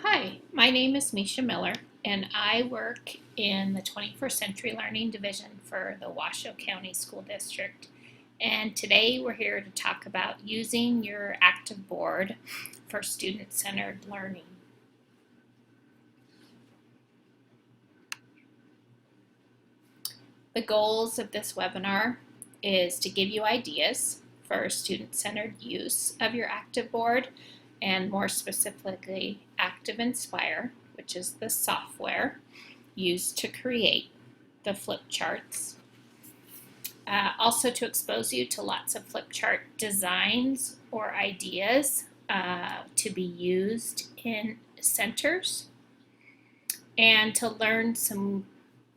Hi, my name is Misha Miller, and I work in the 21st Century Learning Division for the Washoe County School District. And today we're here to talk about using your ActivBoard for student-centered learning. The goals of this webinar is to give you ideas for student-centered use of your ActivBoard, and more specifically ActivInspire, which is the software used to create the flip charts. Also to expose you to lots of flip chart designs or ideas to be used in centers, and to learn some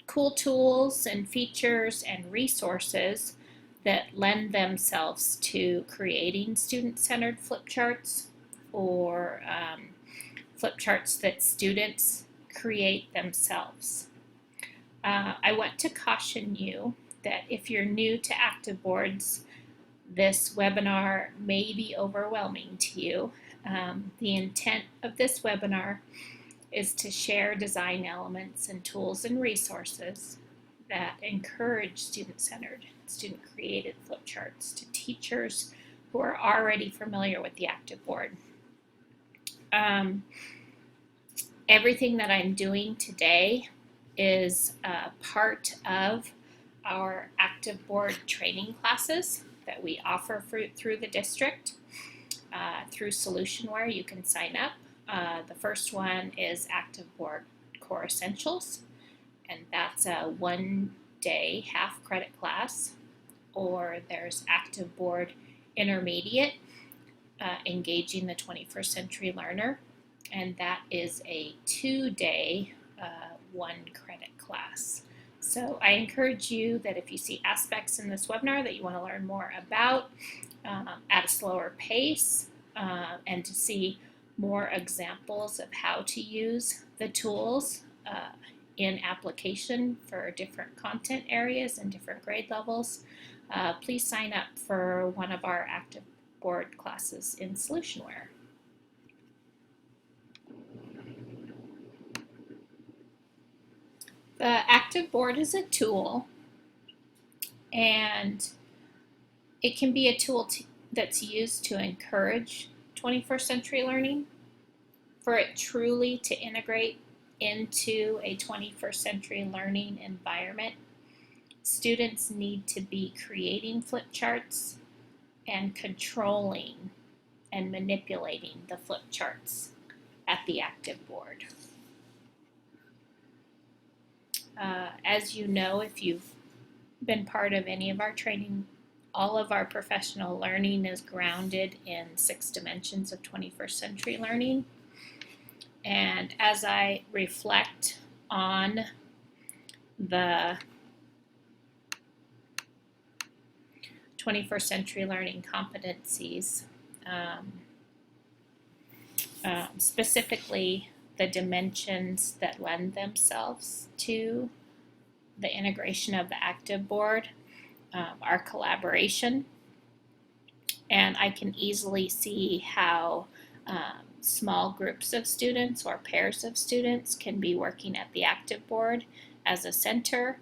cool tools and features and resources that lend themselves to creating student-centered flip charts, or flip charts that students create themselves. I want to caution you that if you're new to ActivBoards, this webinar may be overwhelming to you. The intent of this webinar is to share design elements and tools and resources that encourage student-centered, student-created flip charts to teachers who are already familiar with the ActivBoard. Everything that I'm doing today is part of our ActivBoard training classes that we offer through the district. Through Solutionware, you can sign up. The first one is ActivBoard Core Essentials, and that's a one-day half-credit class. Or there's ActivBoard Intermediate, Engaging the 21st Century Learner, and that is a two-day one-credit class. So I encourage you that if you see aspects in this webinar that you want to learn more about at a slower pace, and to see more examples of how to use the tools in application for different content areas and different grade levels, please sign up for one of our ActivBoard classes in Solutionware. The ActivBoard is a tool, and it can be a tool that's used to encourage 21st century learning. For it truly to integrate into a 21st century learning environment, students need to be creating flip charts and controlling and manipulating the flip charts at the ActivBoard. As you know, if you've been part of any of our training, all of our professional learning is grounded in 6 dimensions of 21st century learning. And as I reflect on the 21st century learning competencies, specifically the dimensions that lend themselves to the integration of the ActivBoard, our collaboration, and I can easily see how small groups of students or pairs of students can be working at the ActivBoard as a center,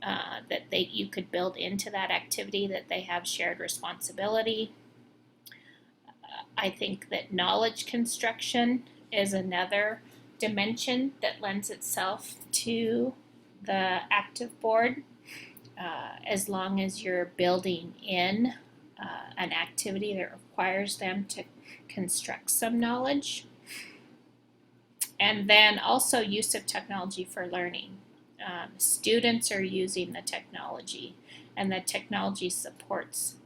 that you could build into that activity that they have shared responsibility. I think that knowledge construction is another dimension that lends itself to the ActivBoard, as long as you're building in an activity that requires them to construct some knowledge. And then also use of technology for learning. Students are using the technology, and the technology supports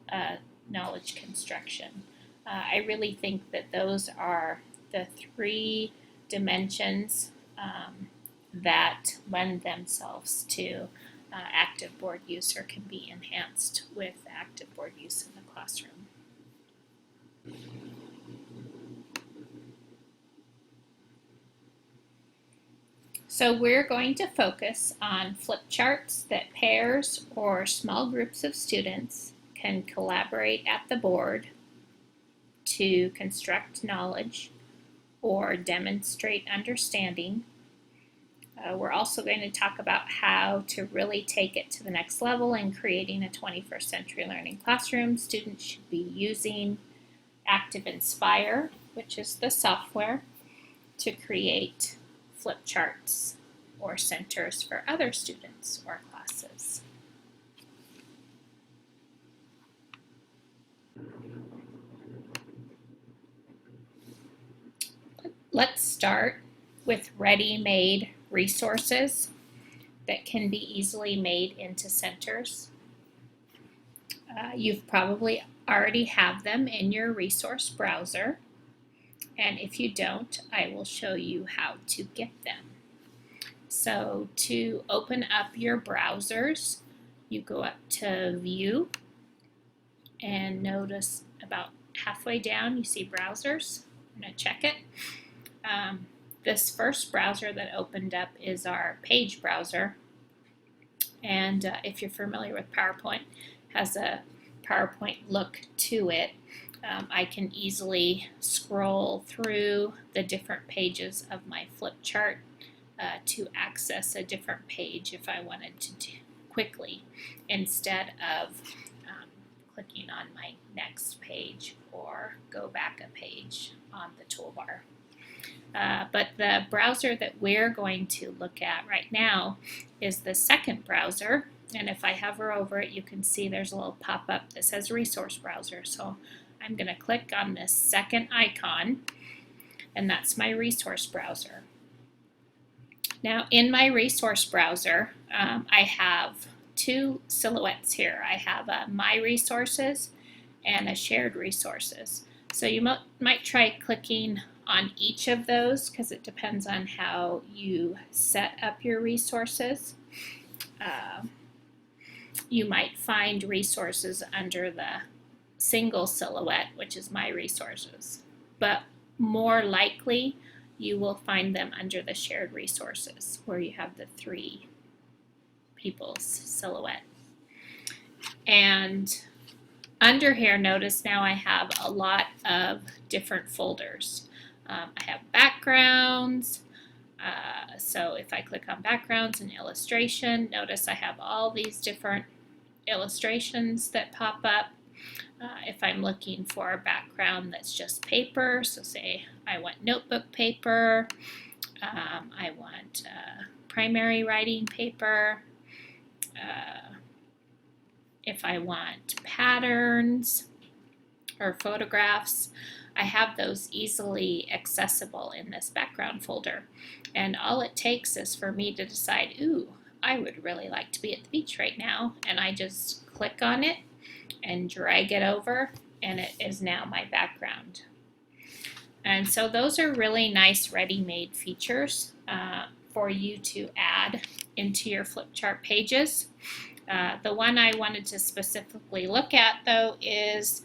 knowledge construction. I really think that those are the 3 dimensions that lend themselves to ActivBoard use, or can be enhanced with ActivBoard use in the classroom. So we're going to focus on flip charts that pairs or small groups of students can collaborate at the board to construct knowledge or demonstrate understanding. We're also going to talk about how to really take it to the next level in creating a 21st century learning classroom. Students should be using ActivInspire, which is the software, to create flip charts or centers for other students or classes. Let's start with ready-made resources that can be easily made into centers. You've probably already have them in your resource browser, and if you don't, I will show you how to get them. So to open up your browsers, you go up to View, and notice about halfway down you see Browsers. I'm going to check it. This first browser that opened up is our page browser, and if you're familiar with PowerPoint, has a PowerPoint look to it. I can easily scroll through the different pages of my flip chart to access a different page if I wanted to do quickly, instead of clicking on my next page or go back a page on the toolbar. But the browser that we're going to look at right now is the second browser, and if I hover over it, you can see there's a little pop-up that says Resource Browser. So I'm going to click on this second icon, and that's my resource browser. Now in my resource browser, I have two silhouettes here. I have a My Resources and a Shared Resources. So you might try clicking on each of those because it depends on how you set up your resources. You might find resources under the single silhouette, which is My Resources, but more likely you will find them under the Shared Resources, where you have the three people's silhouette. And under here, notice now I have a lot of different folders. I have backgrounds, so if I click on backgrounds and illustration, notice I have all these different illustrations that pop up. If I'm looking for a background that's just paper, so say I want notebook paper, I want primary writing paper, if I want patterns or photographs, I have those easily accessible in this background folder. And all it takes is for me to decide, ooh, I would really like to be at the beach right now, and I just click on it and drag it over, and it is now my background. And so those are really nice ready-made features for you to add into your flip chart pages. The one I wanted to specifically look at, though, is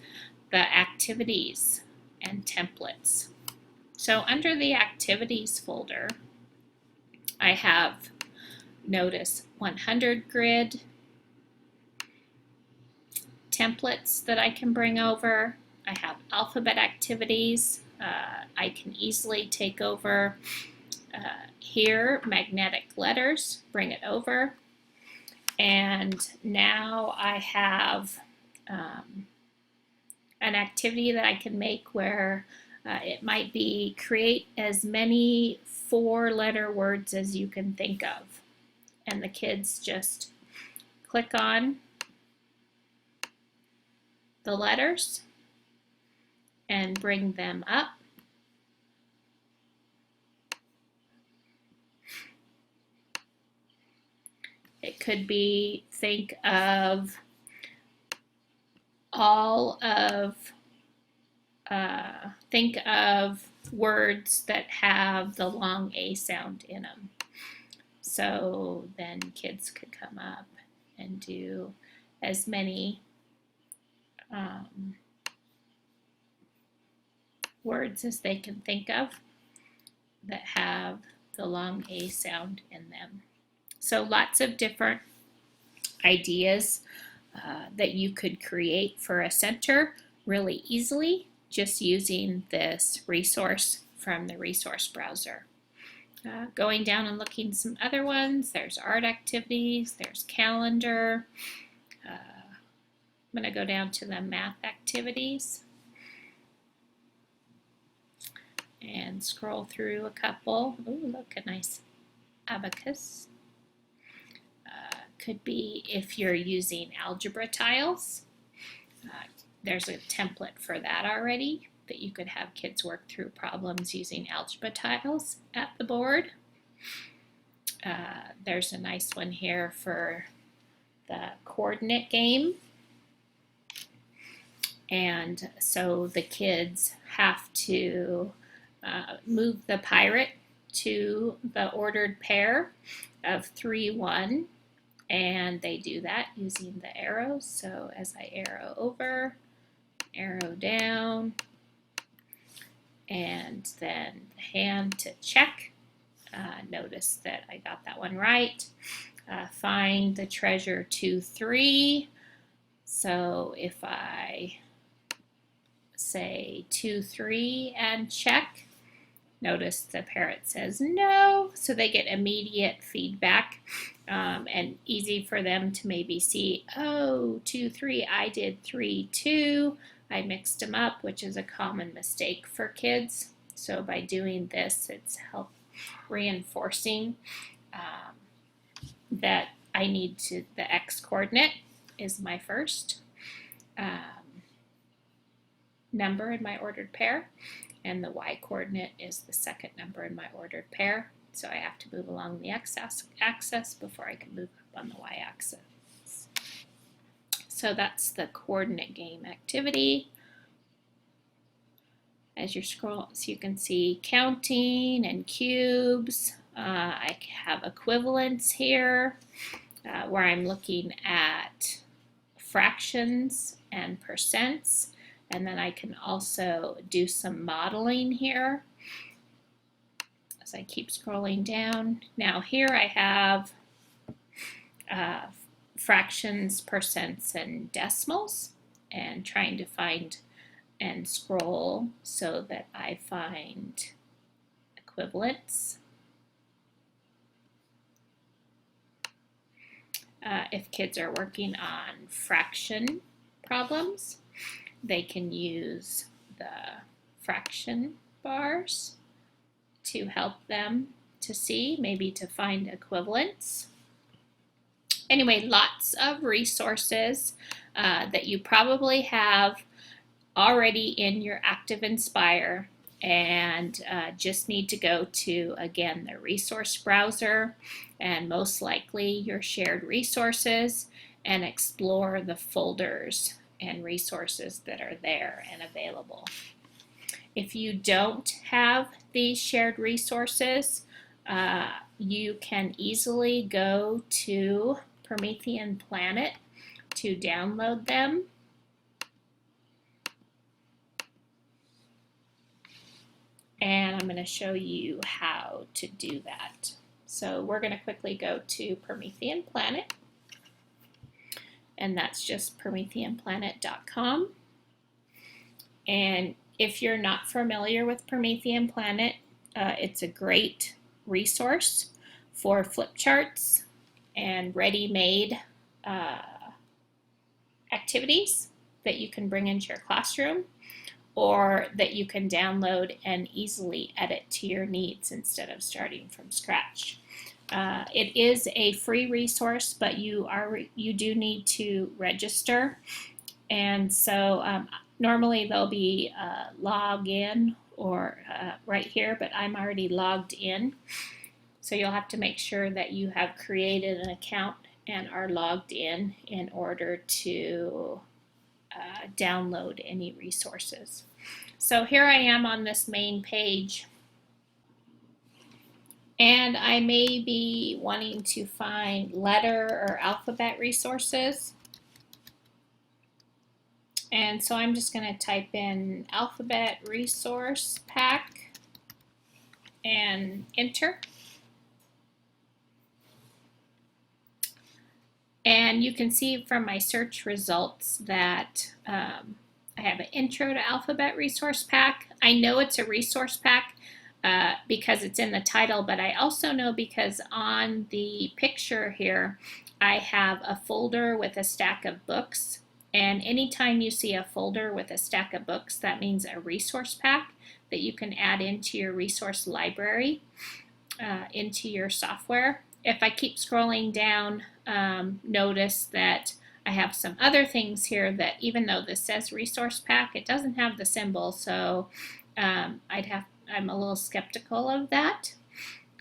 the activities and templates. So under the activities folder, I have, notice, 100 grid templates that I can bring over. I have alphabet activities. I can easily take over here magnetic letters, bring it over. And now I have an activity that I can make where it might be create as many 4-letter words as you can think of. And the kids just click on the letters and bring them up. It could be think of words that have the long A sound in them. So then kids could come up and do as many words as they can think of that have the long A sound in them. So lots of different ideas that you could create for a center really easily just using this resource from the resource browser. Going down and looking at some other ones, there's art activities, there's calendar. I'm going to go down to the math activities and scroll through a couple. Oh, look, a nice abacus. Could be if you're using algebra tiles. There's a template for that already, that you could have kids work through problems using algebra tiles at the board. There's a nice one here for the coordinate game. And so the kids have to move the pirate to the ordered pair of 3, 1, and they do that using the arrows. So as I arrow over, arrow down, and then the hand to check. Notice that I got that one right. Find the treasure 2, 3. So if I say 2, 3 and check, notice the parrot says no, so they get immediate feedback and easy for them to maybe see, oh, 2, 3, I did 3, 2. I mixed them up, which is a common mistake for kids. So by doing this, it's reinforcing that I need to, the x coordinate is my first number in my ordered pair, and the y coordinate is the second number in my ordered pair. So I have to move along the x-axis before I can move up on the y-axis. So that's the coordinate game activity. As you scroll, so you can see counting and cubes. I have equivalents here where I'm looking at fractions and percents. And then I can also do some modeling here as I keep scrolling down. Now here I have fractions, percents, and decimals, and trying to find and scroll so that I find equivalents. If kids are working on fraction problems, they can use the fraction bars to help them to see, maybe to find equivalents. Anyway, lots of resources that you probably have already in your ActivInspire, and just need to go to, again, the resource browser and most likely your shared resources and explore the folders and resources that are there and available. If you don't have these shared resources, you can easily go to Promethean Planet to download them. And I'm going to show you how to do that. So we're going to quickly go to Promethean Planet, and that's just prometheanplanet.com. And if you're not familiar with Promethean Planet, it's a great resource for flip charts and ready-made activities that you can bring into your classroom, or that you can download and easily edit to your needs instead of starting from scratch. It is a free resource, but you do need to register, and so normally there'll be log in or right here, but I'm already logged in, so you'll have to make sure that you have created an account and are logged in order to download any resources. So here I am on this main page, and I may be wanting to find letter or alphabet resources. And so I'm just going to type in alphabet resource pack and enter. And you can see from my search results that I have an intro to alphabet resource pack. I know it's a resource pack because it's in the title, but I also know because on the picture here, I have a folder with a stack of books. And anytime you see a folder with a stack of books, that means a resource pack that you can add into your resource library, into your software. If I keep scrolling down, notice that I have some other things here that even though this says resource pack, it doesn't have the symbol, so I'm a little skeptical of that.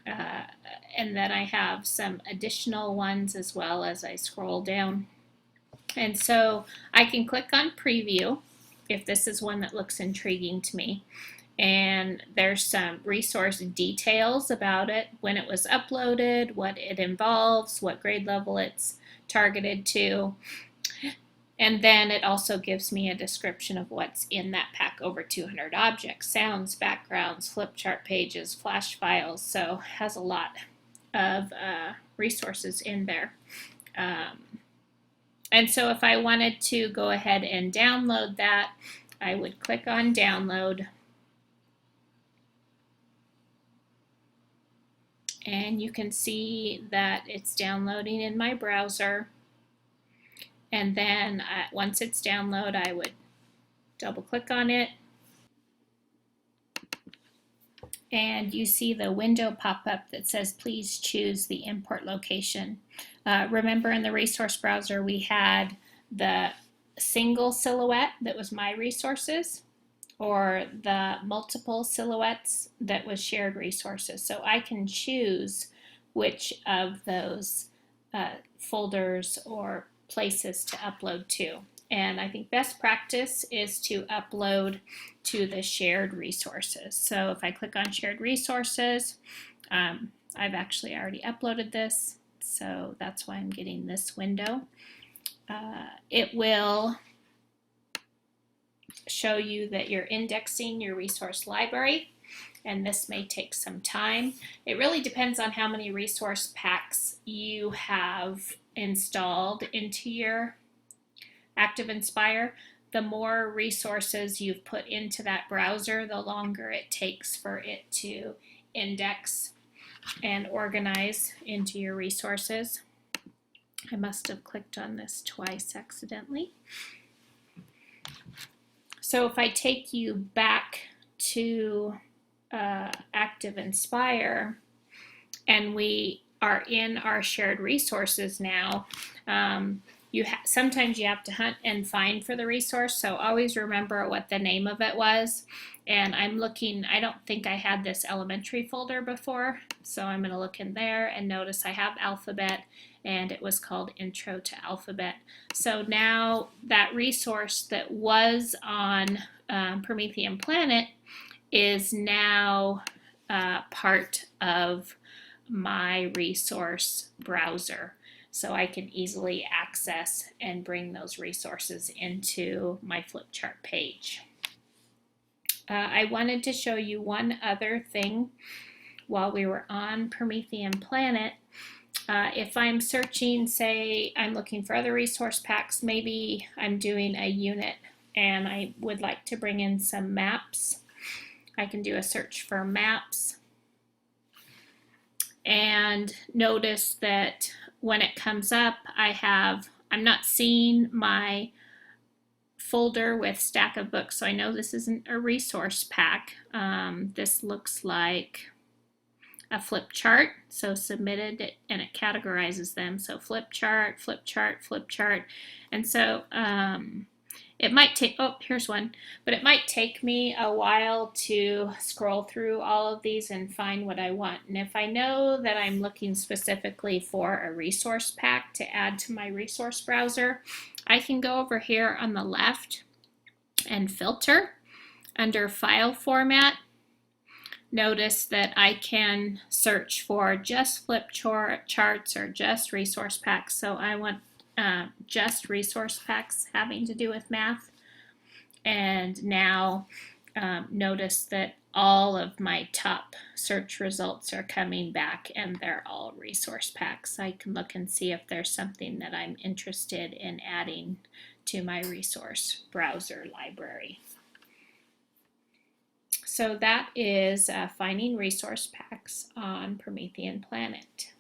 And then I have some additional ones as well as I scroll down. And so I can click on preview if this is one that looks intriguing to me. And there's some resource details about it, when it was uploaded, what it involves, what grade level it's targeted to. And then it also gives me a description of what's in that pack: over 200 objects, sounds, backgrounds, flip chart pages, flash files. So it has a lot of resources in there. And so if I wanted to go ahead and download that, I would click on download. And you can see that it's downloading in my browser. And then once it's downloaded, I would double click on it. And you see the window pop up that says, please choose the import location. Remember, in the resource browser, we had the single silhouette that was my resources, or the multiple silhouettes that was shared resources. So I can choose which of those folders or places to upload to. And I think best practice is to upload to the shared resources. So if I click on shared resources, I've actually already uploaded this, so that's why I'm getting this window. It will show you that you're indexing your resource library, and this may take some time. It really depends on how many resource packs you have installed into your ActivInspire. The more resources you've put into that browser, the longer it takes for it to index and organize into your resources. I must have clicked on this twice accidentally. So if I take you back to ActivInspire, and we are in our shared resources now, sometimes you have to hunt and find for the resource, so always remember what the name of it was. And I'm looking, I don't think I had this elementary folder before, so I'm going to look in there and notice I have alphabet, and it was called Intro to Alphabet. So now that resource that was on Promethean Planet is now part of my resource browser. So I can easily access and bring those resources into my flip chart page. I wanted to show you one other thing while we were on Promethean Planet. If I'm searching, say I'm looking for other resource packs, maybe I'm doing a unit and I would like to bring in some maps. I can do a search for maps and notice that when it comes up, I'm not seeing my folder with stack of books, so I know this isn't a resource pack. This looks like a flip chart, so submitted, and it categorizes them. So flip chart, flip chart, flip chart. And so it might take, oh, here's one, but it might take me a while to scroll through all of these and find what I want. And if I know that I'm looking specifically for a resource pack to add to my resource browser, I can go over here on the left and filter under file format. Notice that I can search for just flip charts or just resource packs. So I want just resource packs having to do with math. And now notice that all of my top search results are coming back and they're all resource packs. I can look and see if there's something that I'm interested in adding to my resource browser library. So that is finding resource packs on Promethean Planet.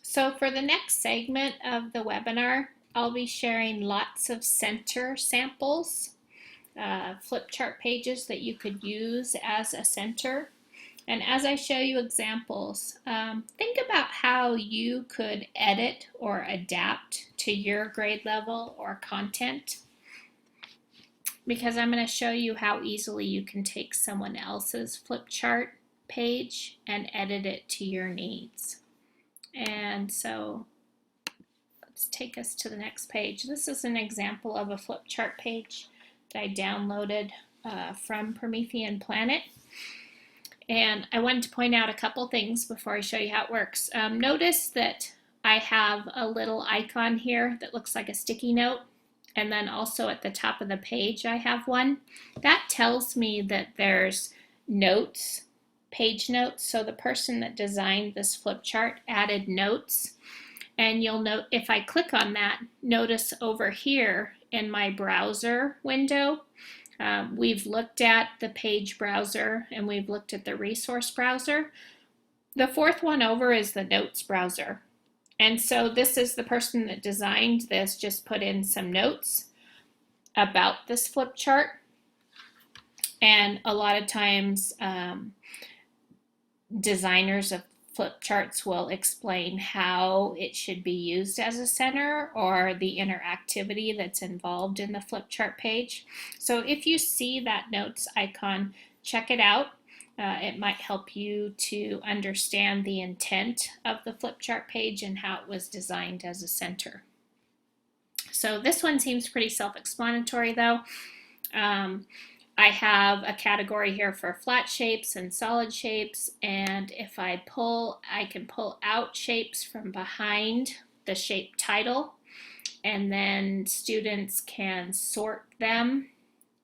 So for the next segment of the webinar, I'll be sharing lots of center samples, flip chart pages that you could use as a center. And as I show you examples, think about how you could edit or adapt to your grade level or content, because I'm going to show you how easily you can take someone else's flip chart page and edit it to your needs. And so let's take us to the next page. This is an example of a flip chart page that I downloaded from Promethean Planet. And I wanted to point out a couple things before I show you how it works. Notice that I have a little icon here that looks like a sticky note, and then also at the top of the page I have one. That tells me that there's notes, page notes. So the person that designed this flip chart added notes. And you'll note if I click on that, notice over here in my browser window, we've looked at the page browser and we've looked at the resource browser. The fourth one over is the notes browser. And so this is the person that designed this just put in some notes about this flip chart. And a lot of times designers of flip charts will explain how it should be used as a center or the interactivity that's involved in the flip chart page. So if you see that notes icon, check it out. It might help you to understand the intent of the flip chart page and how it was designed as a center. So this one seems pretty self-explanatory though. I have a category here for flat shapes and solid shapes, and if I can pull out shapes from behind the shape title, and then students can sort them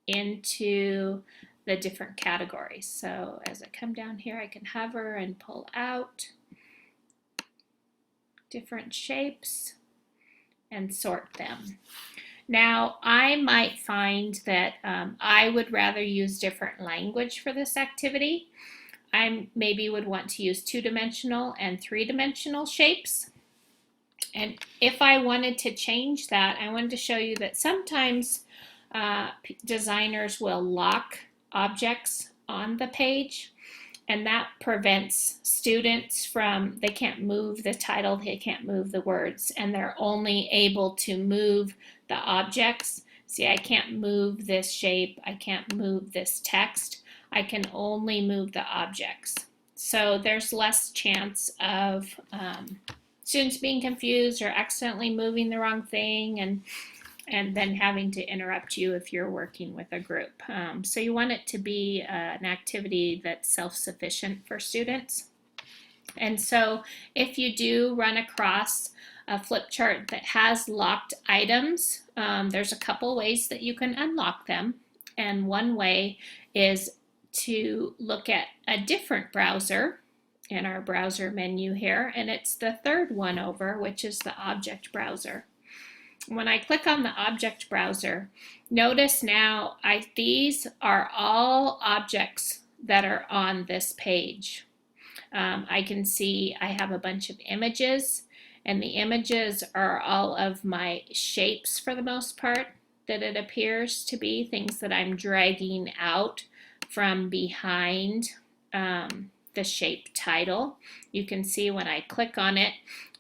into the different categories. So as I come down here, I can hover and pull out different shapes and sort them. Now, I might find that I would rather use different language for this activity. I maybe would want to use 2-dimensional and 3-dimensional shapes. And if I wanted to change that, I wanted to show you that sometimes designers will lock objects on the page, and that prevents students from, they can't move the title, they can't move the words, and they're only able to move the objects. See, I can't move this shape, I can't move this text, I can only move the objects. So there's less chance of students being confused or accidentally moving the wrong thing and then having to interrupt you if you're working with a group. So you want it to be an activity that's self-sufficient for students. And so if you do run across a flip chart that has locked items, there's a couple ways that you can unlock them. And one way is to look at a different browser in our browser menu here, and it's the third one over, which is the object browser. When I click on the object browser, notice now these are all objects that are on this page. I can see I have a bunch of images, and the images are all of my shapes for the most part that it appears to be, things that I'm dragging out from behind the shape title. You can see when I click on it,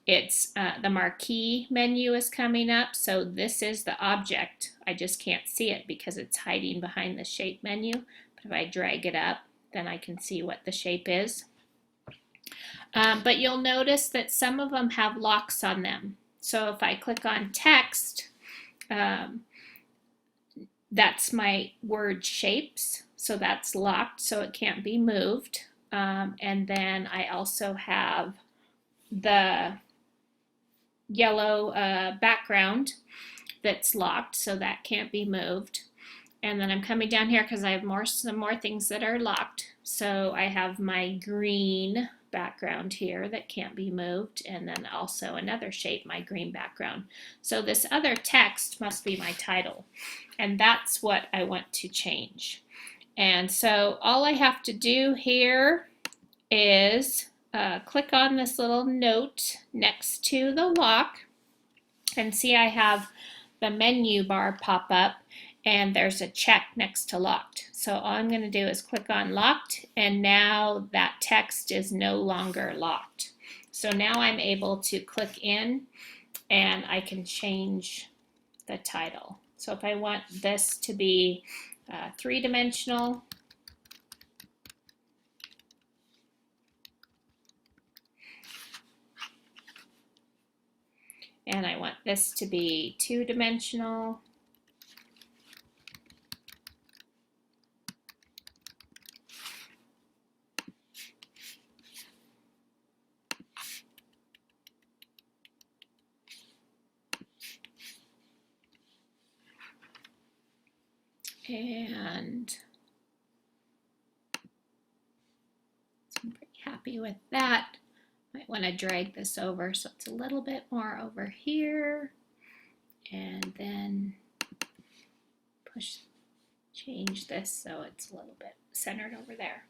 it's the marquee menu is coming up, so this is the object. I just can't see it because it's hiding behind the shape menu, but if I drag it up, then I can see what the shape is. But you'll notice that some of them have locks on them. So if I click on text, that's my word shapes, so that's locked, so it can't be moved. And then I also have the yellow background that's locked, so that can't be moved. And then I'm coming down here because I have some more things that are locked. So I have my green background here that can't be moved, and then also another shape, my green background. So this other text must be my title, and that's what I want to change. And so all I have to do here is click on this little note next to the lock, and see I have the menu bar pop up, and there's a check next to locked. So all I'm going to do is click on locked, and now that text is no longer locked. So now I'm able to click in and I can change the title. So if I want this to be three-dimensional, and I want this to be two-dimensional, and I'm pretty happy with that. Might want to drag this over so it's a little bit more over here, and then change this so it's a little bit centered over there.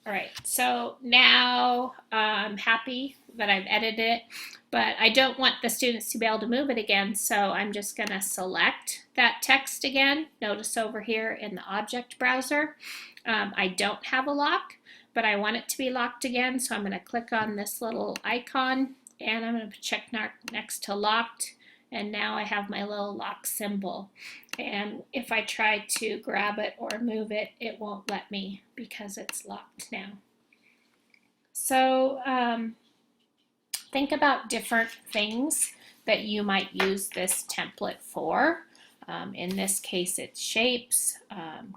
All right, so now I'm happy that I've edited it, but I don't want the students to be able to move it again, so I'm just going to select that text again. Notice over here in the object browser, I don't have a lock, but I want it to be locked again, so I'm going to click on this little icon, and I'm going to check next to locked, and now I have my little lock symbol. And if I try to grab it or move it, it won't let me because it's locked now. So think about different things that you might use this template for. In this case, it's shapes.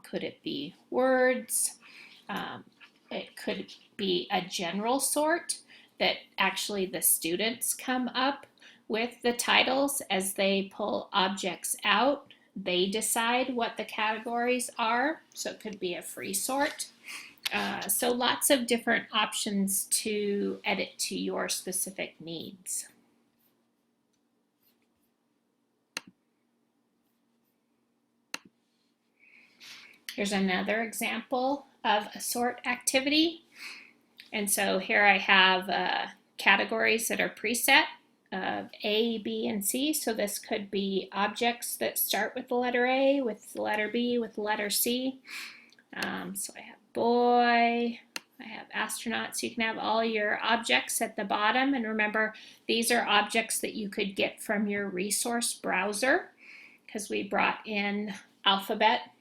Could it be words? It could be a general sort that actually the students come up with the titles as they pull objects out. They decide what the categories are, so it could be a free sort. So lots of different options to edit to your specific needs. Here's another example of a sort activity. And so here I have categories that are preset of A, B, and C. So this could be objects that start with the letter A, with the letter B, with the letter C. So I have boy, I have astronaut. So you can have all your objects at the bottom. And remember, these are objects that you could get from your resource browser, because we brought in Alphabet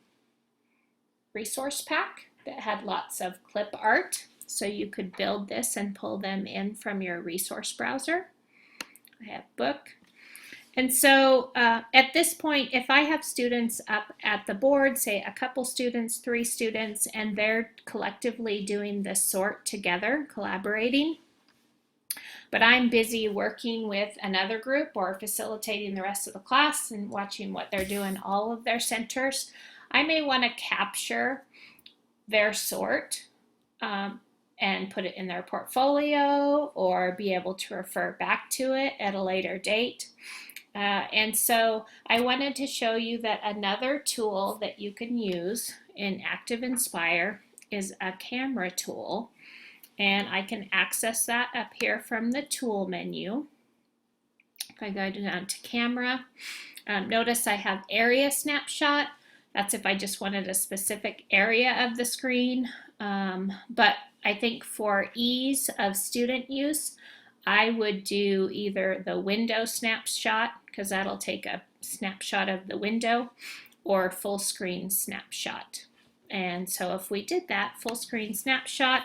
resource pack that had lots of clip art. So you could build this and pull them in from your resource browser. I have book. And so at this point, if I have students up at the board, say a couple students, 3 students, and they're collectively doing this sort together, collaborating, but I'm busy working with another group or facilitating the rest of the class and watching what they're doing, all of their centers, I may want to capture their sort and put it in their portfolio or be able to refer back to it at a later date. And so I wanted to show you that another tool that you can use in ActivInspire is a camera tool. And I can access that up here from the tool menu. If I go down to camera, notice I have area snapshot. That's if I just wanted a specific area of the screen. But I think for ease of student use, I would do either the window snapshot, because that'll take a snapshot of the window, or full screen snapshot. And so if we did that full screen snapshot,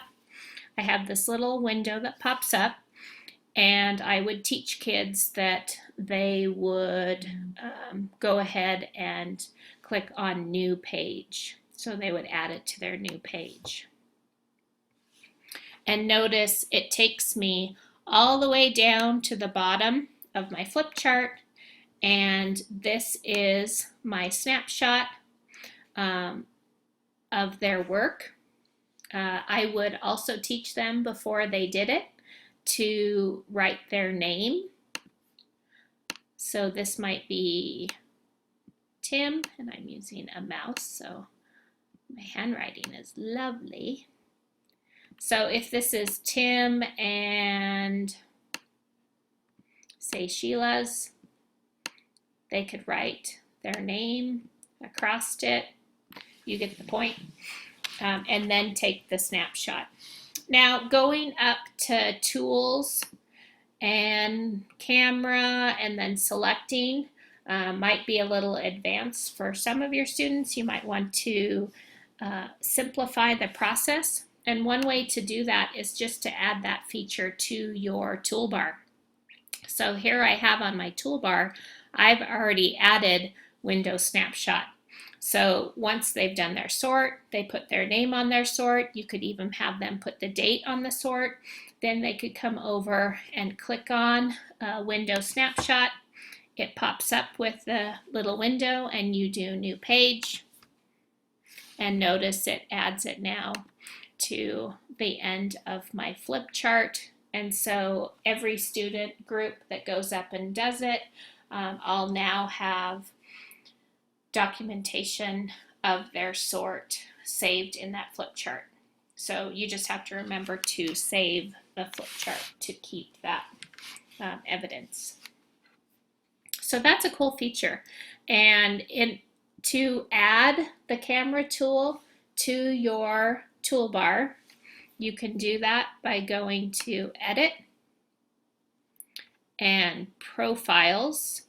I have this little window that pops up, and I would teach kids that they would go ahead and click on new page. So they would add it to their new page. And notice it takes me all the way down to the bottom of my flip chart, and this is my snapshot. of their work. I would also teach them before they did it to write their name. So this might be Tim, and I'm using a mouse, so my handwriting is lovely. So if this is Tim and say Sheila's, they could write their name across it. You get the point. And then take the snapshot. Now going up to tools and camera and then selecting might be a little advanced for some of your students. You might want to simplify the process. And one way to do that is just to add that feature to your toolbar. So here I have on my toolbar, I've already added window snapshot. So once they've done their sort, they put their name on their sort. You could even have them put the date on the sort. Then they could come over and click on window snapshot. It pops up with the little window and you do new page. And notice it adds it now to the end of my flip chart. And so every student group that goes up and does it, I'll now have documentation of their sort saved in that flip chart. So you just have to remember to save the flip chart to keep that evidence. So that's a cool feature. And to add the camera tool to your toolbar, you can do that by going to Edit and Profiles.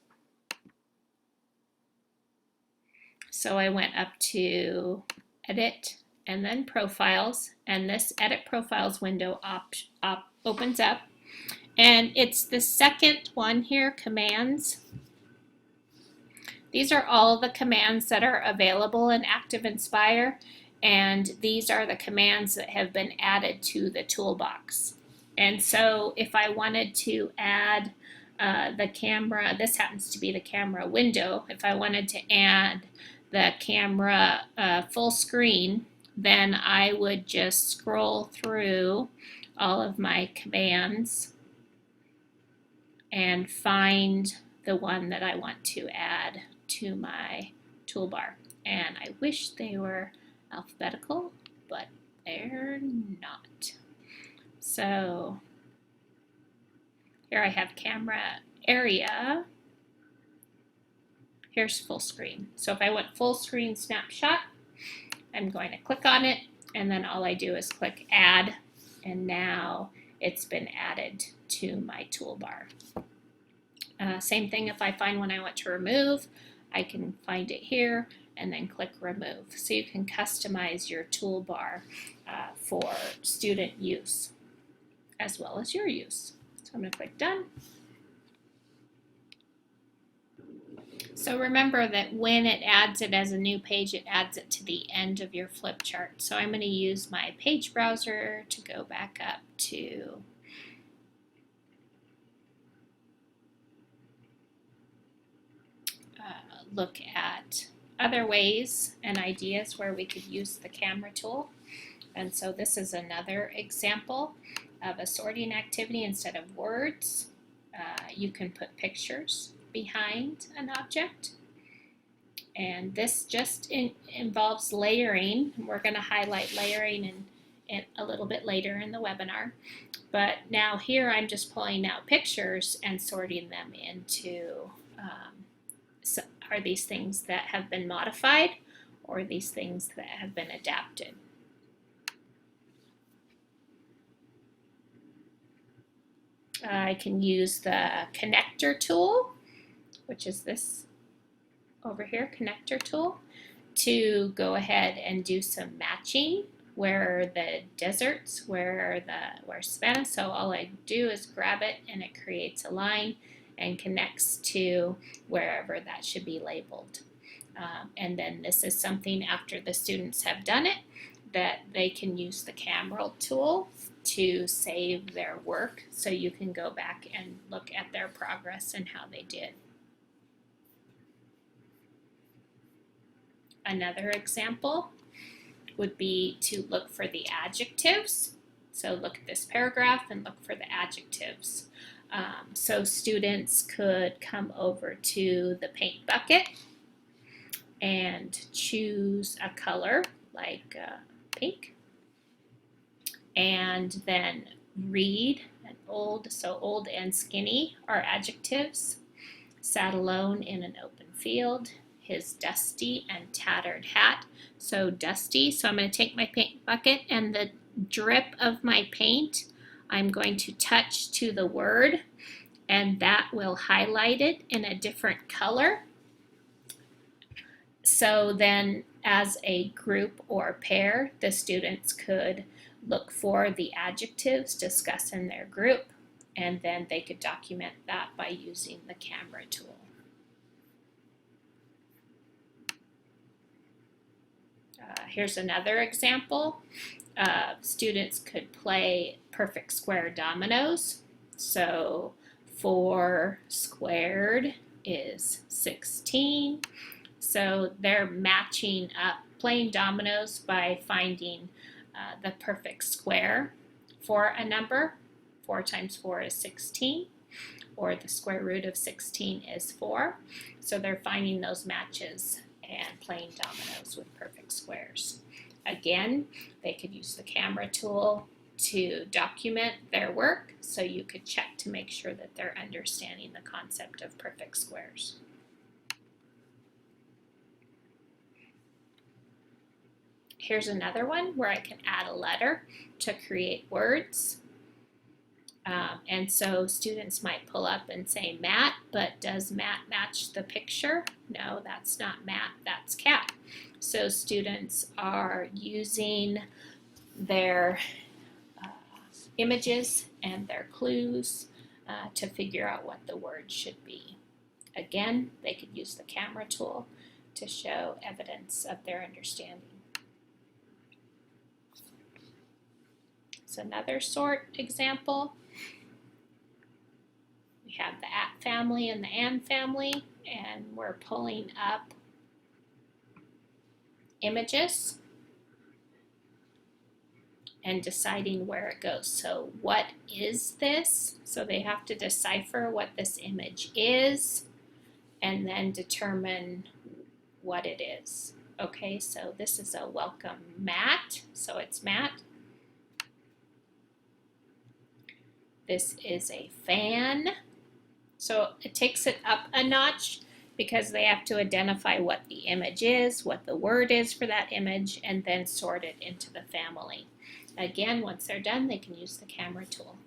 So I went up to Edit and then Profiles, and this Edit Profiles window opens up. And it's the second one here, Commands. These are all the commands that are available in ActivInspire, and these are the commands that have been added to the toolbox. And so if I wanted to add the camera, this happens to be the camera window, if I wanted to add the camera full screen, then I would just scroll through all of my commands and find the one that I want to add to my toolbar. And I wish they were alphabetical, but they're not. So here I have camera area. Here's full screen. So if I want full screen snapshot, I'm going to click on it, and then all I do is click add, and now it's been added to my toolbar. Same thing if I find one I want to remove, I can find it here and then click remove. So you can customize your toolbar for student use as well as your use. So I'm going to click done. So remember that when it adds it as a new page, it adds it to the end of your flip chart. So I'm going to use my page browser to go back up to look at other ways and ideas where we could use the camera tool. And so this is another example of a sorting activity. Instead of words, you can put pictures behind an object. And this just involves layering. We're going to highlight layering in a little bit later in the webinar. But now here I'm just pulling out pictures and sorting them into are these things that have been modified or these things that have been adapted. I can use the connector tool, which is this over here, connector tool, to go ahead and do some matching where the deserts, where savannah. So all I do is grab it and it creates a line and connects to wherever that should be labeled. And then this is something after the students have done it that they can use the camera tool to save their work, so you can go back and look at their progress and how they did. Another example would be to look for the adjectives. So look at this paragraph and look for the adjectives. So students could come over to the paint bucket and choose a color like pink, and then read an old, so old and skinny are adjectives. Sat alone in an open field, his dusty and tattered hat. So dusty, so I'm going to take my paint bucket and the drip of my paint, I'm going to touch to the word, and that will highlight it in a different color. So then as a group or pair, the students could look for the adjectives discussed in their group, and then they could document that by using the camera tool. Here's another example. Students could play perfect square dominoes. So 4 squared is 16. So they're matching up, playing dominoes by finding the perfect square for a number. 4 times 4 is 16, or the square root of 16 is 4. So they're finding those matches and playing dominoes with perfect squares. Again, they could use the camera tool to document their work, so you could check to make sure that they're understanding the concept of perfect squares. Here's another one where I can add a letter to create words. And so students might pull up and say Matt, but does Matt match the picture? No, that's not Matt, that's cat. So students are using their images and their clues to figure out what the word should be. Again, they could use the camera tool to show evidence of their understanding. So another sort example. We have the at family and the and family, and we're pulling up images and deciding where it goes. So what is this? So they have to decipher what this image is and then determine what it is. Okay, so this is a welcome mat, so it's Matt. This is a fan. So it takes it up a notch because they have to identify what the image is, what the word is for that image, and then sort it into the family. Again, once they're done, they can use the camera tool.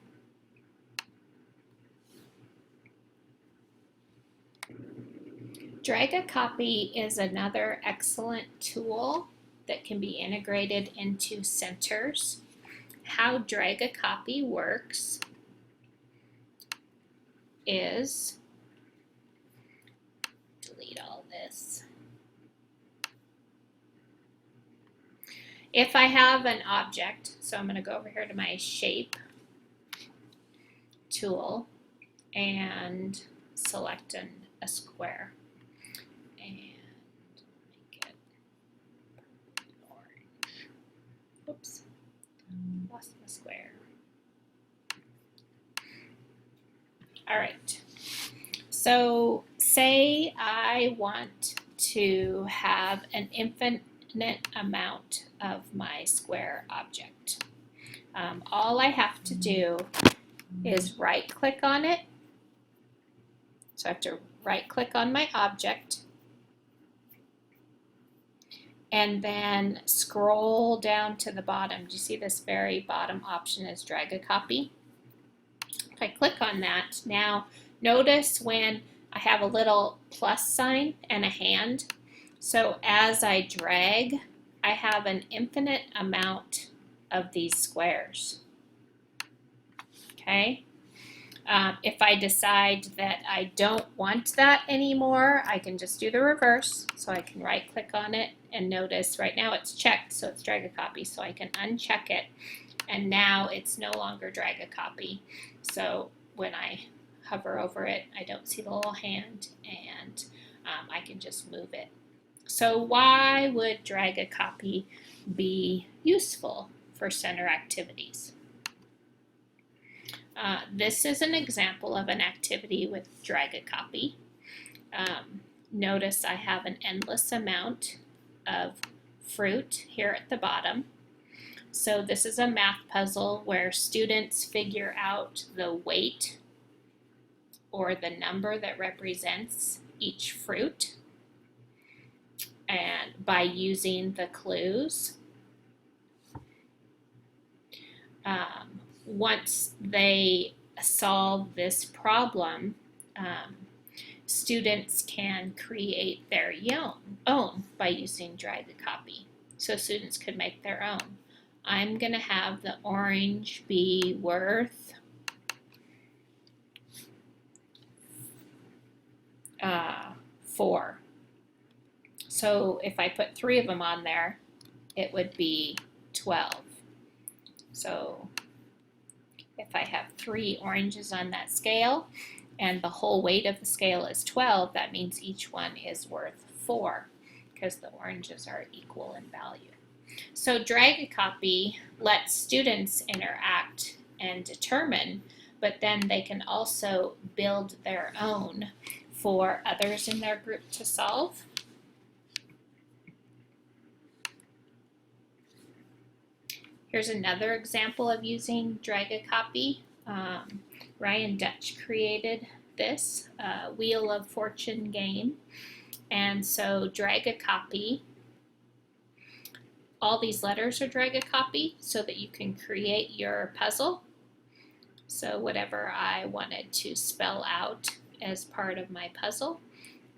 Drag a copy is another excellent tool that can be integrated into centers. How drag a copy works is, delete all this. If I have an object, so I'm going to go over here to my shape tool and select a square and make it orange. Oops, lost my square. All right, so say I want to have an infinite amount of my square object. All I have to do is right click on it. So I have to right click on my object and then scroll down to the bottom. Do you see this very bottom option is drag a copy? If I click on that, now notice when I have a little plus sign and a hand. So as I drag, I have an infinite amount of these squares. Okay. If I decide that I don't want that anymore, I can just do the reverse. So I can right click on it and notice right now it's checked, so it's drag a copy. So I can uncheck it and now it's no longer drag a copy. So when I hover over it, I don't see the little hand and I can just move it So why would drag a copy be useful for center activities? This is an example of an activity with drag a copy. Notice I have an endless amount of fruit here at the bottom. So this is a math puzzle where students figure out the weight or the number that represents each fruit, and by using the clues. Once they solve this problem, students can create their own by using drag a copy. So students could make their own. I'm going to have the orange be worth 4. So if I put 3 of them on there, it would be 12. So if I have 3 oranges on that scale and the whole weight of the scale is 12, that means each one is worth 4 because the oranges are equal in value. So drag a copy lets students interact and determine, but then they can also build their own for others in their group to solve. Here's another example of using drag a copy. Ryan Dutch created this Wheel of Fortune game. And so drag a copy, all these letters are drag a copy so that you can create your puzzle. So whatever I wanted to spell out as part of my puzzle,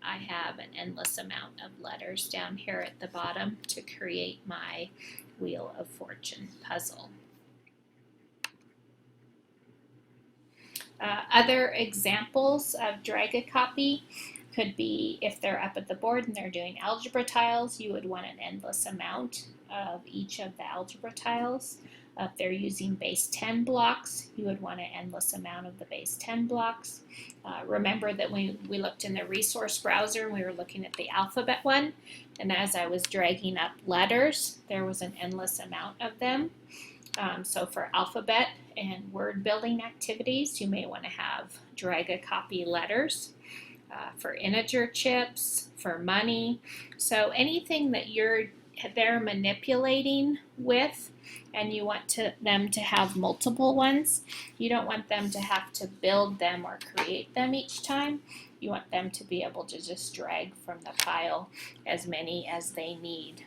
I have an endless amount of letters down here at the bottom to create my Wheel of Fortune puzzle. Other examples of drag a copy could be if they're up at the board and they're doing algebra tiles, you would want an endless amount of each of the algebra tiles. If they're using base 10 blocks, you would want an endless amount of the base 10 blocks. Remember that when we looked in the resource browser and we were looking at the alphabet one, and as I was dragging up letters, there was an endless amount of them. So for alphabet and word building activities, you may want to have drag a copy letters. For integer chips, for money. So anything that they're manipulating with and you want them to have multiple ones, you don't want them to have to build them or create them each time. You want them to be able to just drag from the pile as many as they need.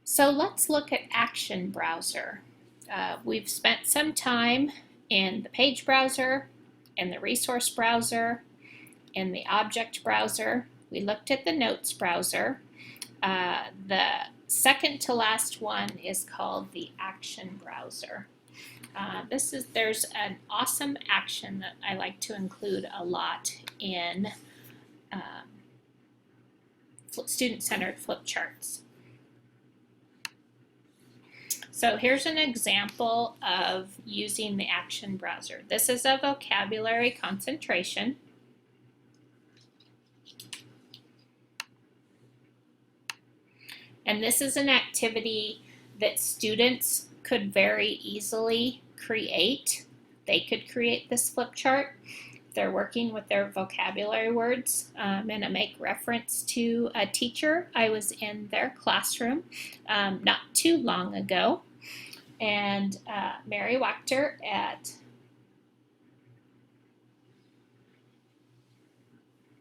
So let's look at Action Browser. We've spent some time in the page browser, in the resource browser, in the object browser. We looked at the notes browser. The second to last one is called the action browser. There's an awesome action that I like to include a lot in student-centered flip charts. So here's an example of using the action browser. This is a vocabulary concentration. And this is an activity that students could very easily create. They could create this flip chart. They're working with their vocabulary words. I'm going to make reference to a teacher. I was in their classroom not too long ago. And Mary Wachter at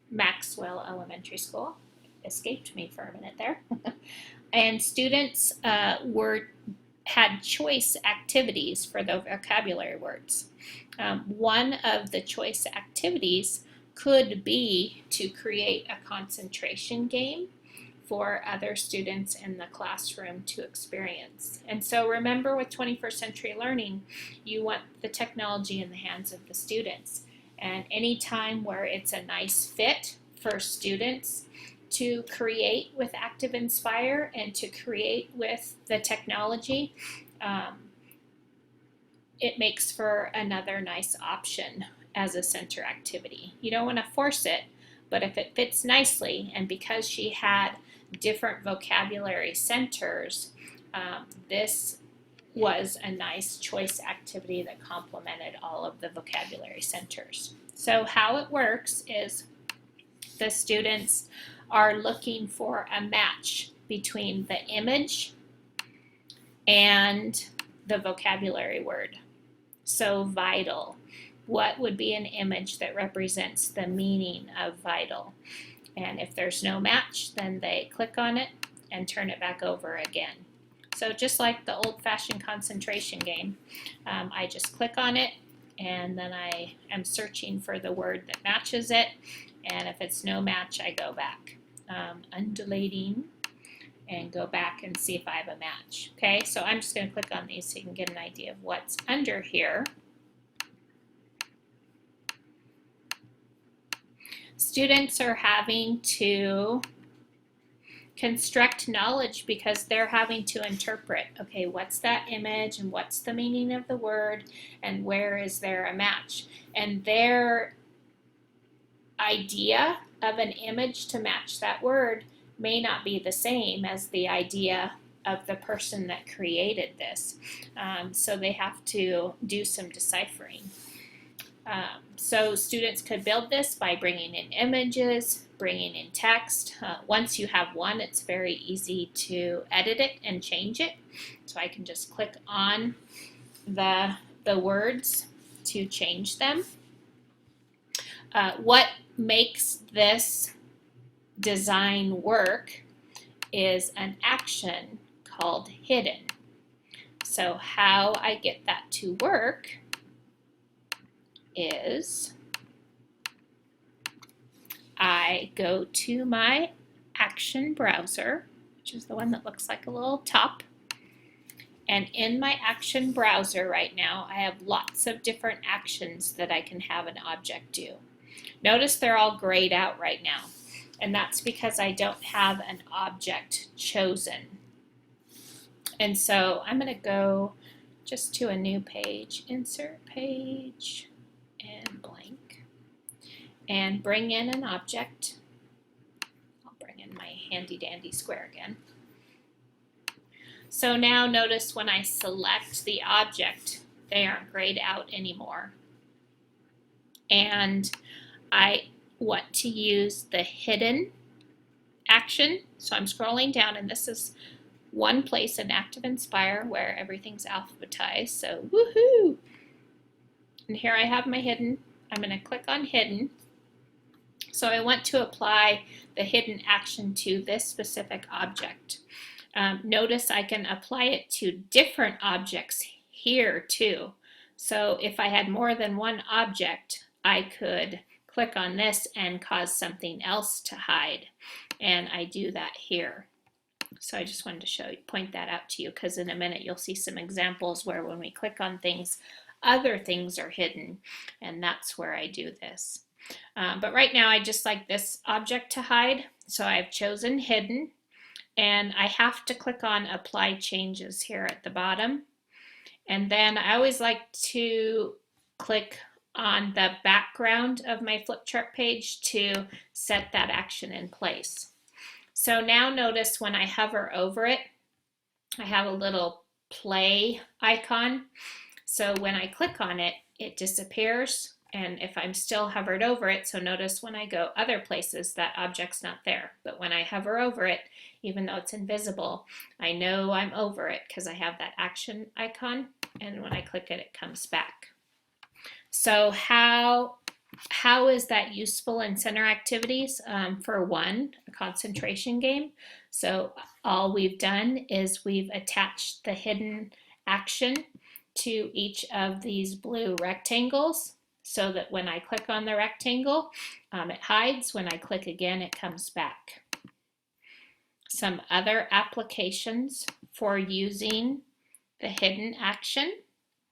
Maxwell Elementary School, escaped me for a minute there. And students had choice activities for the vocabulary words. One of the choice activities could be to create a concentration game for other students in the classroom to experience. And so remember, with 21st century learning, you want the technology in the hands of the students. And any time where it's a nice fit for students to create with Active Inspire and to create with the technology, it makes for another nice option as a center activity. You don't want to force it, but if it fits nicely, and because she had different vocabulary centers, this was a nice choice activity that complemented all of the vocabulary centers. So how it works is the students are looking for a match between the image and the vocabulary word. So vital. What would be an image that represents the meaning of vital? And if there's no match, then they click on it and turn it back over again. So just like the old-fashioned concentration game, I just click on it, and then I am searching for the word that matches it, and if it's no match, I go back. Undulating, and go back and see if I have a match. Okay, so I'm just going to click on these so you can get an idea of what's under here. Students are having to construct knowledge because they're having to interpret, okay, what's that image and what's the meaning of the word and where is there a match? And their idea of an image to match that word may not be the same as the idea of the person that created this. So they have to do some deciphering. So students could build this by bringing in images, bringing in text. Once you have one, it's very easy to edit it and change it. So I can just click on the words to change them. What makes this design work is an action called hidden. So how I get that to work is I go to my action browser, which is the one that looks like a little top. And in my action browser right now, I have lots of different actions that I can have an object do. Notice they're all grayed out right now. And that's because I don't have an object chosen. And so I'm going to go just to a new page, insert page, and blank, and bring in an object. I'll bring in my handy dandy square again. So now notice when I select the object, they aren't grayed out anymore. And I want to use the hidden action. So I'm scrolling down, and this is one place in ActivInspire where everything's alphabetized. So woohoo! And here I have my hidden. I'm going to click on hidden. So I want to apply the hidden action to this specific object. Notice I can apply it to different objects here too. So if I had more than one object, I could click on this and cause something else to hide. And I do that here. So I just wanted to point that out to you, because in a minute you'll see some examples where when we click on things, other things are hidden, and that's where I do this. But right now I just like this object to hide, so I've chosen hidden, and I have to click on apply changes here at the bottom. And then I always like to click on the background of my flip chart page to set that action in place. So now notice when I hover over it, I have a little play icon. So when I click on it, it disappears. And if I'm still hovered over it, so notice when I go other places, that object's not there. But when I hover over it, even though it's invisible, I know I'm over it because I have that action icon. And when I click it, it comes back. So how is that useful in center activities? For one, a concentration game. So all we've done is we've attached the hidden action to each of these blue rectangles, so that when I click on the rectangle, it hides. When I click again, it comes back. Some other applications for using the hidden action.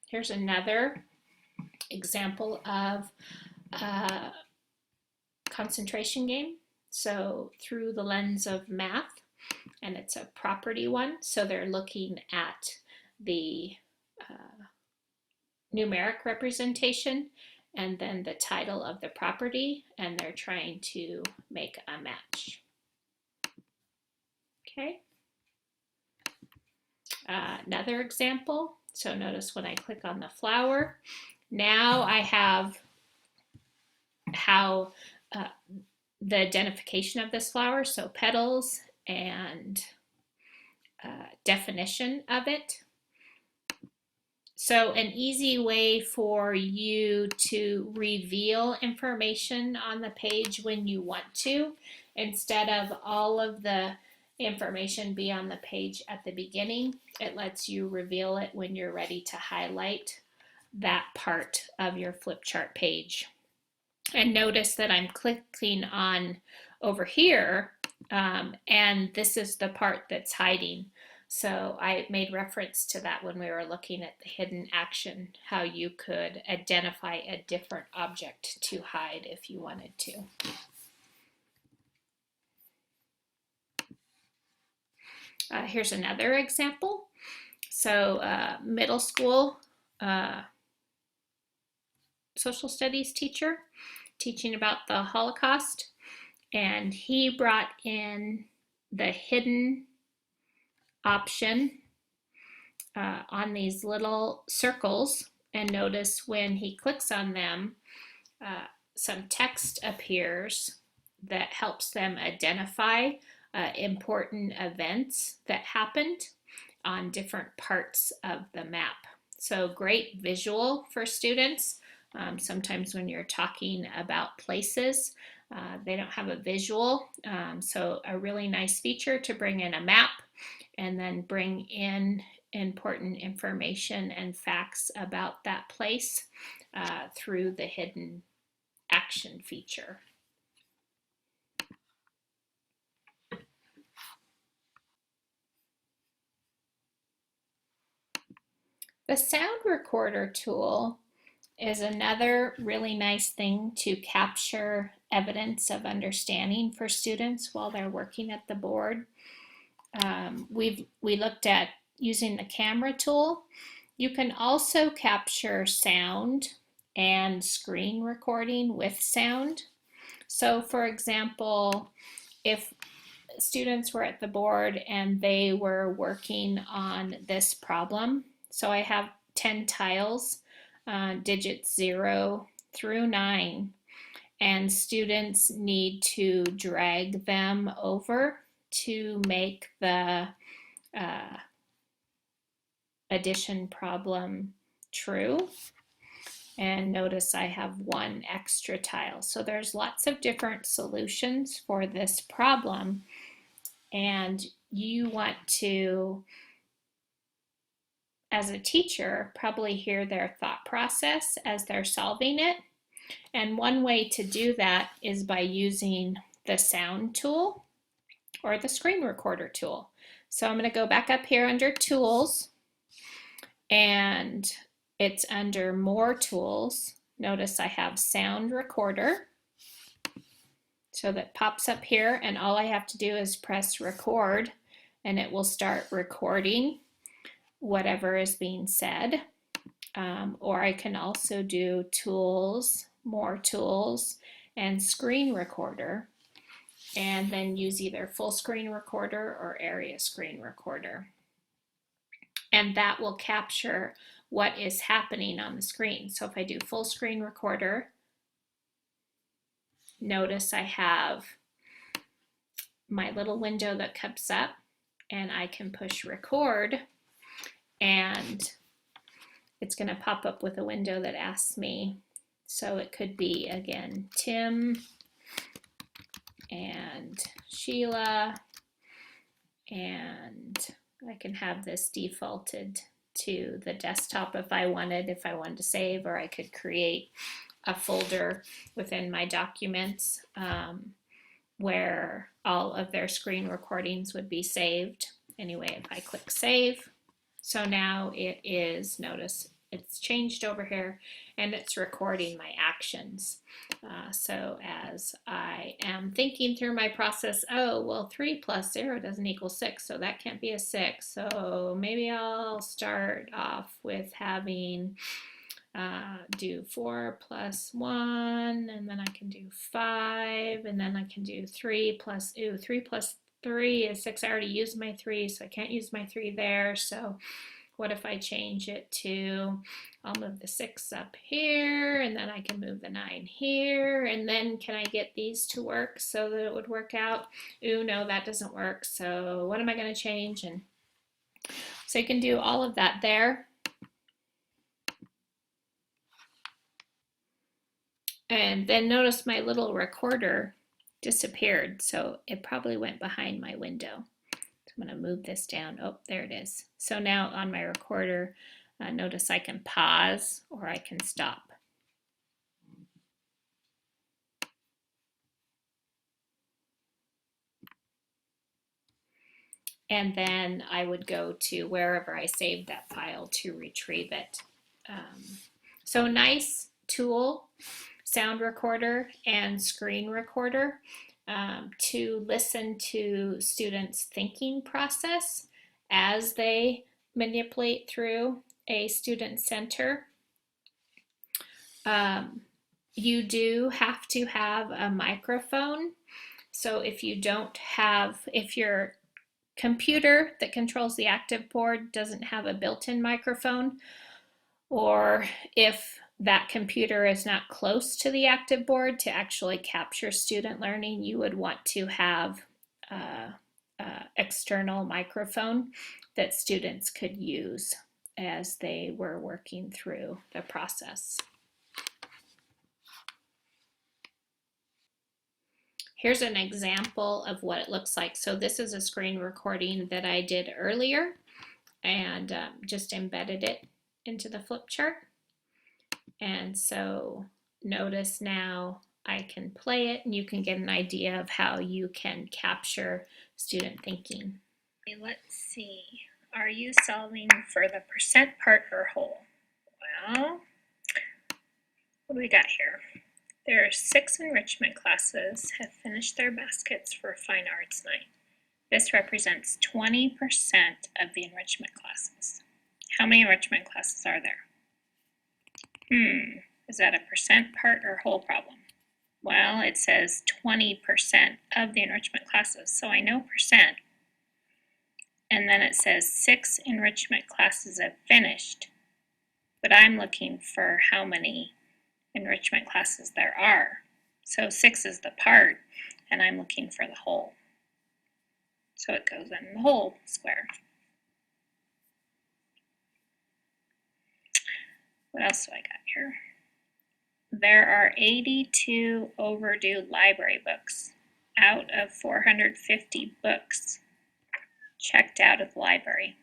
Here's another example of a concentration game. So through the lens of math, and it's a property one. So they're looking at the numeric representation, and then the title of the property, and they're trying to make a match. Okay. Another example. So notice when I click on the flower, now I have how the identification of this flower, so petals and definition of it. So an easy way for you to reveal information on the page when you want to, instead of all of the information be on the page at the beginning, it lets you reveal it when you're ready to highlight that part of your flip chart page. And notice that I'm clicking on over here, and this is the part that's hiding. So I made reference to that when we were looking at the hidden action, how you could identify a different object to hide if you wanted to. Here's another example. So middle school social studies teacher teaching about the Holocaust, and he brought in the hidden option on these little circles, and notice when he clicks on them, some text appears that helps them identify important events that happened on different parts of the map. So great visual for students. Sometimes when you're talking about places, they don't have a visual, so a really nice feature to bring in a map and then bring in important information and facts about that place through the hidden action feature. The sound recorder tool is another really nice thing to capture evidence of understanding for students while they're working at the board. We looked at using the camera tool. You can also capture sound and screen recording with sound. So for example, if students were at the board and they were working on this problem, so I have 10 tiles, digits 0 through 9, and students need to drag them over to make the addition problem true. And notice I have 1 extra tile. So there's lots of different solutions for this problem, and you want to, as a teacher, probably hear their thought process as they're solving it. And one way to do that is by using the sound tool or the screen recorder tool. So I'm going to go back up here under Tools, and it's under More Tools. Notice I have Sound Recorder. So that pops up here, and all I have to do is press record, and it will start recording whatever is being said. Or I can also do Tools, More Tools, and Screen Recorder, and then use either full screen recorder or area screen recorder. And that will capture what is happening on the screen. So if I do full screen recorder, notice I have my little window that comes up, and I can push record, and it's going to pop up with a window that asks me. So it could be, again, Tim and Sheila, and I can have this defaulted to the desktop if I wanted to save, or I could create a folder within my documents where all of their screen recordings would be saved. Anyway, if I click save, so now it is, notice it's changed over here, and it's recording my actions. So as I am thinking through my process, oh, well, 3 plus 0 doesn't equal 6, so that can't be a 6. So maybe I'll start off with having do 4 plus 1, and then I can do 5, and then I can do 3 plus 3 is 6. I already used my 3, so I can't use my 3 there. So what if I change it to, I'll move the 6 up here, and then I can move the 9 here, and then can I get these to work so that it would work out? Ooh, no, that doesn't work. So what am I going to change? And so you can do all of that there. And then notice my little recorder disappeared, so it probably went behind my window. So I'm going to move this down. Oh, there it is. So now on my recorder, notice I can pause or I can stop. And then I would go to wherever I saved that file to retrieve it. So nice tool, sound recorder and screen recorder, to listen to students' thinking process as they manipulate through a student center. You do have to have a microphone. So if you don't have, if your computer that controls the ActivBoard doesn't have a built-in microphone, or if that computer is not close to the ActivBoard to actually capture student learning, you would want to have an external microphone that students could use as they were working through the process. Here's an example of what it looks like. So this is a screen recording that I did earlier, and just embedded it into the flip chart. And so notice now I can play it, and you can get an idea of how you can capture student thinking. Okay, let's see. Are you solving for the percent, part, or whole? Well, what do we got here? There are 6 enrichment classes have finished their baskets for Fine Arts Night. This represents 20% of the enrichment classes. How many enrichment classes are there? Is that a percent, part, or whole problem? Well, it says 20% of the enrichment classes, so I know percent. And then it says 6 enrichment classes have finished, but I'm looking for how many enrichment classes there are. So 6 is the part, and I'm looking for the whole. So it goes in the whole square. What else do I got here? There are 82 overdue library books out of 450 books checked out of the library.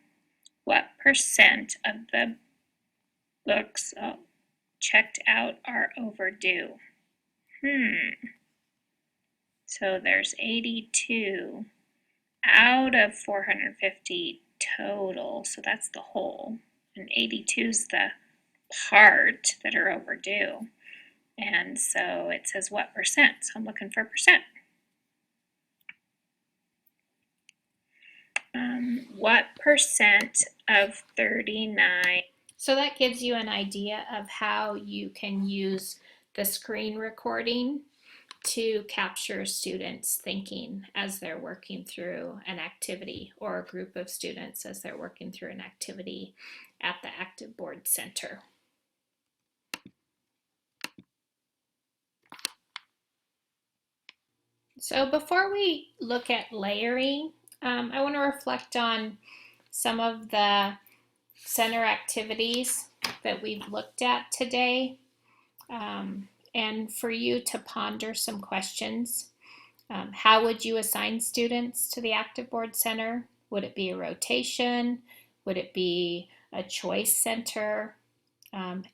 What percent of the books checked out are overdue? So there's 82 out of 450 total, so that's the whole, and 82 is the part that are overdue. And so it says what percent, so I'm looking for percent. What percent of 39? So that gives you an idea of how you can use the screen recording to capture students' thinking as they're working through an activity, or a group of students as they're working through an activity at the ActivBoard Center. So before we look at layering, I want to reflect on some of the center activities that we've looked at today, and for you to ponder some questions. How would you assign students to the ActivBoard Center? Would it be a rotation? Would it be a choice center?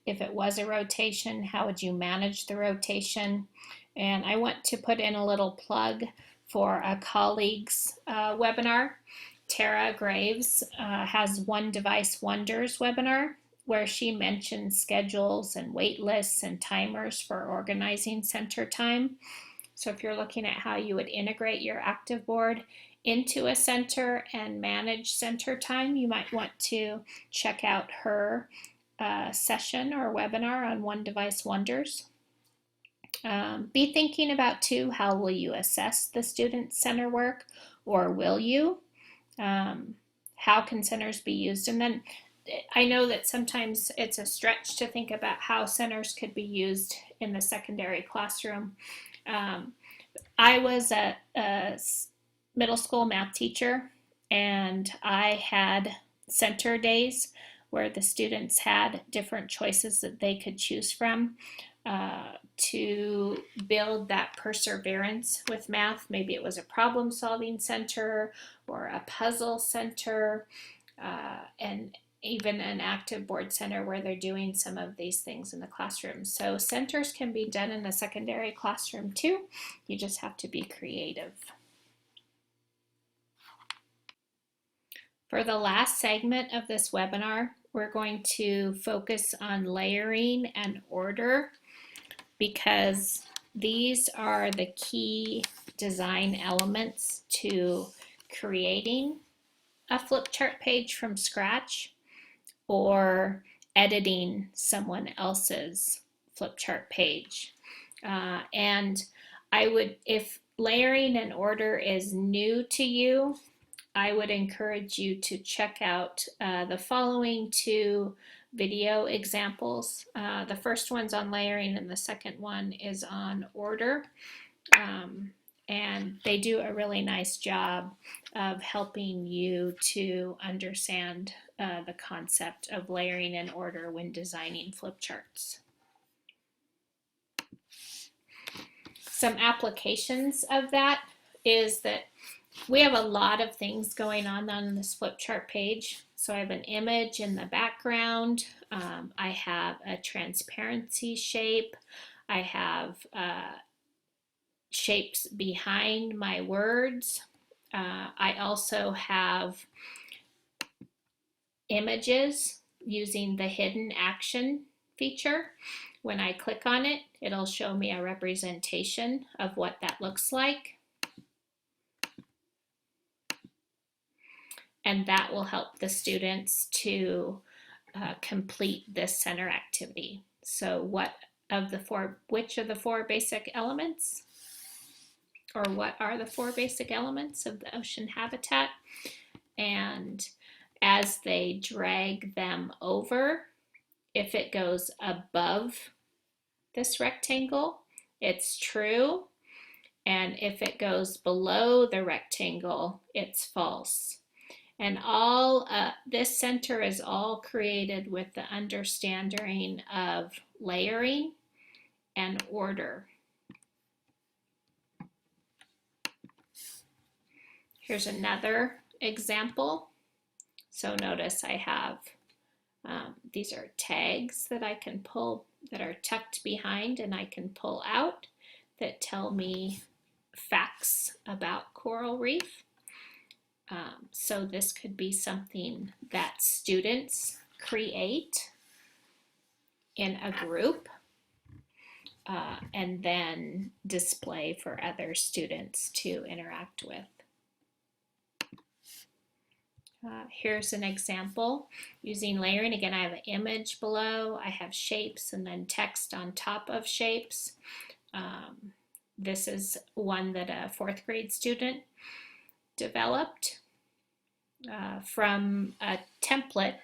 If it was a rotation, how would you manage the rotation? And I want to put in a little plug for a colleague's webinar. Tara Graves has One Device Wonders webinar, where she mentions schedules and wait lists and timers for organizing center time. So if you're looking at how you would integrate your ActivBoard into a center and manage center time, you might want to check out her session or webinar on One Device Wonders. Be thinking about too, how will you assess the student center work, or will you? How can centers be used? And then I know that sometimes it's a stretch to think about how centers could be used in the secondary classroom. I was a middle school math teacher, and I had center days where the students had different choices that they could choose from to build that perseverance with math. Maybe it was a problem solving center or a puzzle center, and even an ActivBoard center where they're doing some of these things in the classroom. So centers can be done in the secondary classroom too. You just have to be creative. For the last segment of this webinar, we're going to focus on layering and order, because these are the key design elements to creating a flip chart page from scratch or editing someone else's flip chart page. And I would, if layering and order is new to you, I would encourage you to check out the following two video examples. The first one's on layering and the second one is on order. And they do a really nice job of helping you to understand the concept of layering and order when designing flip charts. Some applications of that is that we have a lot of things going on this flip chart page. So I have an image in the background. I have a transparency shape. I have shapes behind my words. I also have images using the hidden action feature. When I click on it, it'll show me a representation of what that looks like. And that will help the students to complete this center activity. So which of the four basic elements, or what are the four basic elements of the ocean habitat? And as they drag them over, if it goes above this rectangle, it's true. And if it goes below the rectangle, it's false. And all this center is all created with the understanding of layering and order. Here's another example. So notice I have, these are tags that I can pull, that are tucked behind and I can pull out, that tell me facts about coral reef. So this could be something that students create in a group and then display for other students to interact with. Here's an example using layering. Again, I have an image below, I have shapes, and then text on top of shapes. This is one that a 4th grade student developed from a template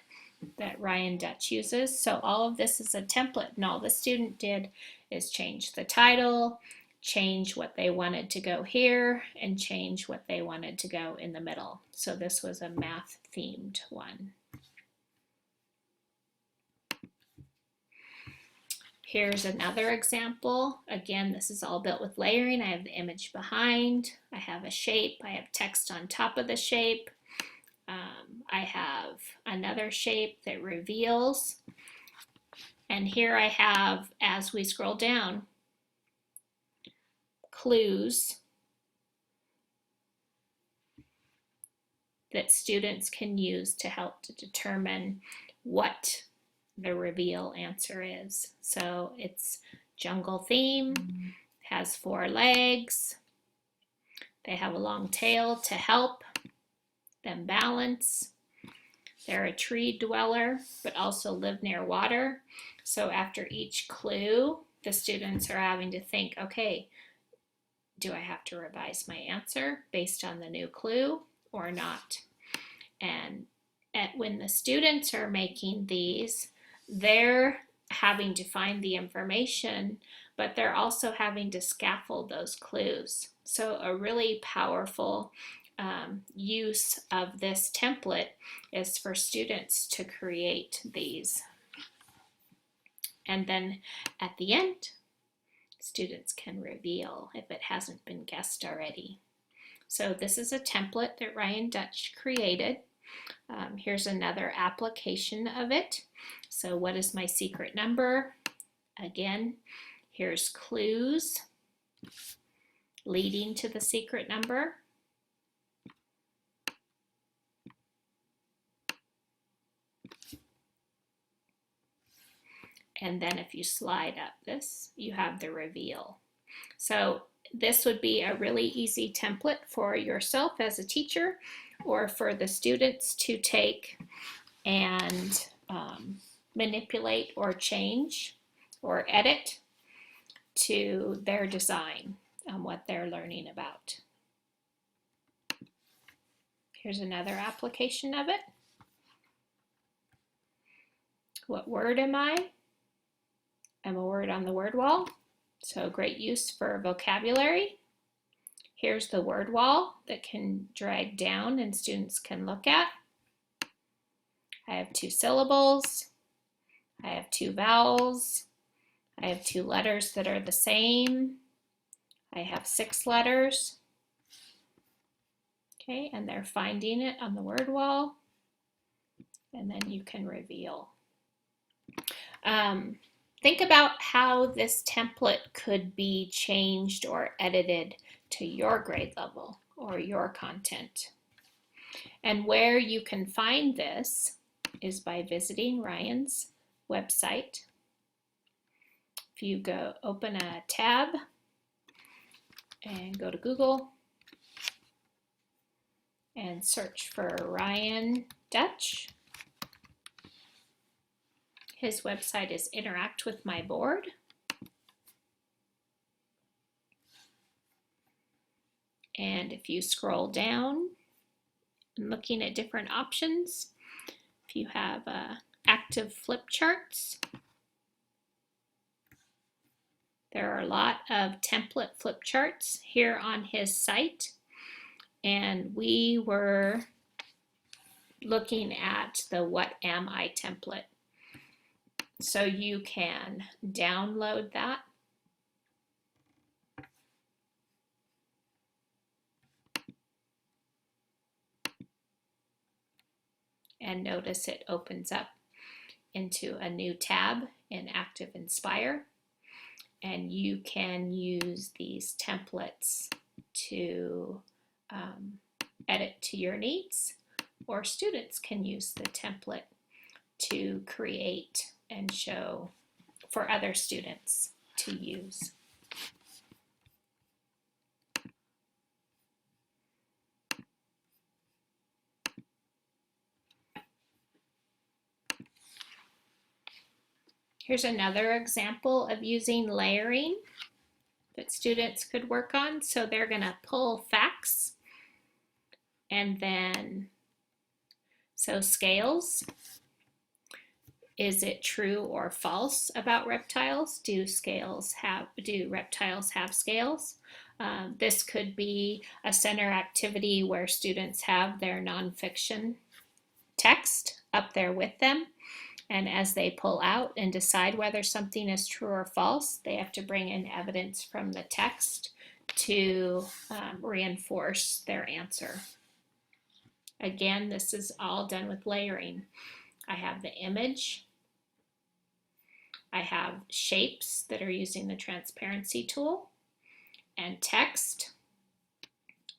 that Ryan Dutch uses. So all of this is a template, and all the student did is change the title, change what they wanted to go here, and change what they wanted to go in the middle. So this was a math themed one. Here's another example. Again, this is all built with layering. I have the image behind, I have a shape, I have text on top of the shape. I have another shape that reveals. And here I have, as we scroll down, clues that students can use to help to determine what the reveal answer is. So it's jungle theme, has 4 legs, they have a long tail to help them balance, They're a tree dweller, but also live near water. So after each clue, the students are having to think, okay, do I have to revise my answer based on the new clue or not? And when the students are making these, they're having to find the information, but they're also having to scaffold those clues. So a really powerful use of this template is for students to create these. And then at the end, students can reveal if it hasn't been guessed already. So this is a template that Ryan Dutch created. Here's another application of it. So what is my secret number? Again, here's clues leading to the secret number. And then if you slide up this, you have the reveal. So this would be a really easy template for yourself as a teacher or for the students to take and manipulate or change or edit to their design on what they're learning about. Here's another application of it. What word am I? I'm a word on the word wall, so great use for vocabulary. Here's the word wall that can drag down and students can look at. I have 2 syllables. I have 2 vowels. I have 2 letters that are the same. I have 6 letters. Okay, and they're finding it on the word wall. And then you can reveal. Think about how this template could be changed or edited to your grade level or your content. And where you can find this is by visiting Ryan's website. If you go open a tab and go to Google and search for Ryan Dutch. His website is Interact with My Board. And if you scroll down and looking at different options, if you have active flip charts, there are a lot of template flip charts here on his site. And we were looking at the What Am I template. So you can download that. And notice it opens up into a new tab in Active Inspire. And you can use these templates to edit to your needs, or students can use the template to create and show for other students to use. Here's another example of using layering that students could work on. So they're going to pull facts and then, so scales. Is it true or false about reptiles? Do reptiles have scales? This could be a center activity where students have their nonfiction text up there with them. And as they pull out and decide whether something is true or false, they have to bring in evidence from the text to reinforce their answer. Again, this is all done with layering. I have the image. I have shapes that are using the transparency tool and text.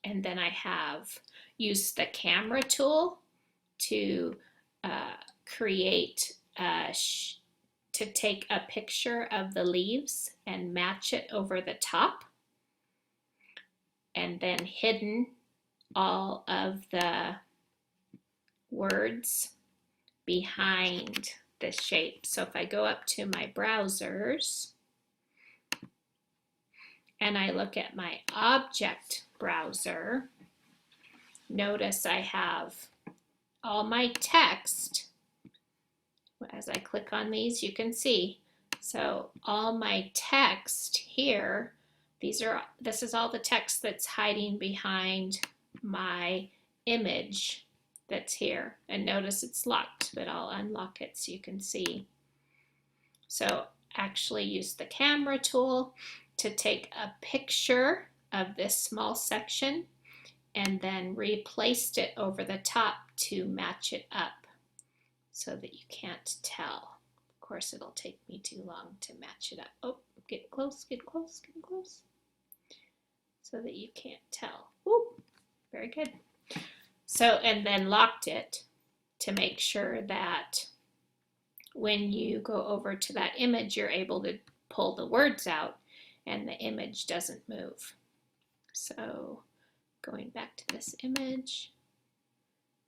And then I have used the camera tool to to take a picture of the leaves and match it over the top, and then hidden all of the words behind the shape. So if I go up to my browsers and I look at my object browser, notice I have all my text. As I click on these, you can see. So all my text here, this is all the text that's hiding behind my image that's here. And notice it's locked, but I'll unlock it so you can see. So actually use the camera tool to take a picture of this small section and then replaced it over the top to match it up so that you can't tell. Of course, it'll take me too long to match it up. Oh, get close, get close, get close. So that you can't tell. Ooh, very good. So, and then locked it to make sure that when you go over to that image, you're able to pull the words out and the image doesn't move. So going back to this image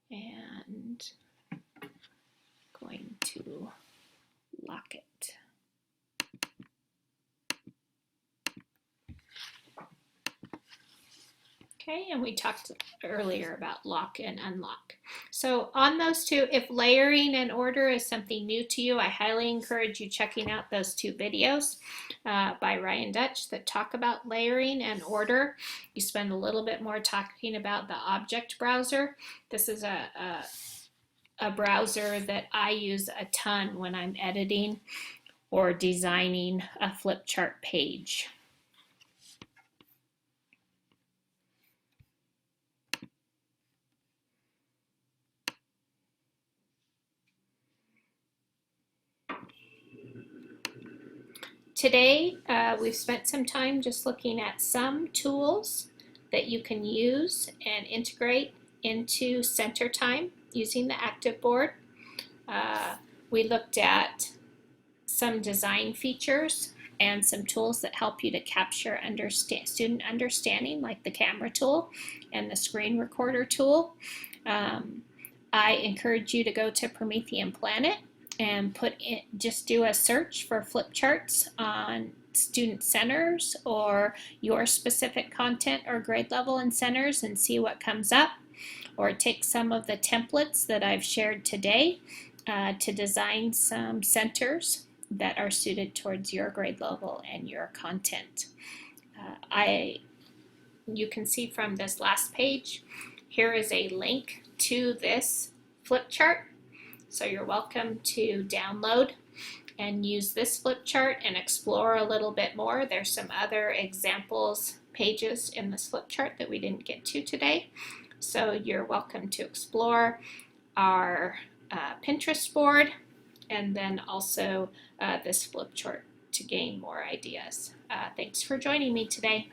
and going to lock it. Okay, and we talked earlier about lock and unlock. So on those two, if layering and order is something new to you, I highly encourage you checking out those two videos by Ryan Dutch that talk about layering and order. You spend a little bit more talking about the object browser. This is a browser that I use a ton when I'm editing or designing a flip chart page. Today, we've spent some time just looking at some tools that you can use and integrate into center time using the ActivBoard. We looked at some design features and some tools that help you to capture student understanding, like the camera tool and the screen recorder tool. I encourage you to go to Promethean Planet and just do a search for flip charts on student centers or your specific content or grade level in centers and see what comes up, or take some of the templates that I've shared today to design some centers that are suited towards your grade level and your content. You can see from this last page, here is a link to this flip chart. So you're welcome to download and use this flip chart and explore a little bit more. There's some other examples pages in this flip chart that we didn't get to today. So you're welcome to explore our Pinterest board and then also this flip chart to gain more ideas. Thanks for joining me today.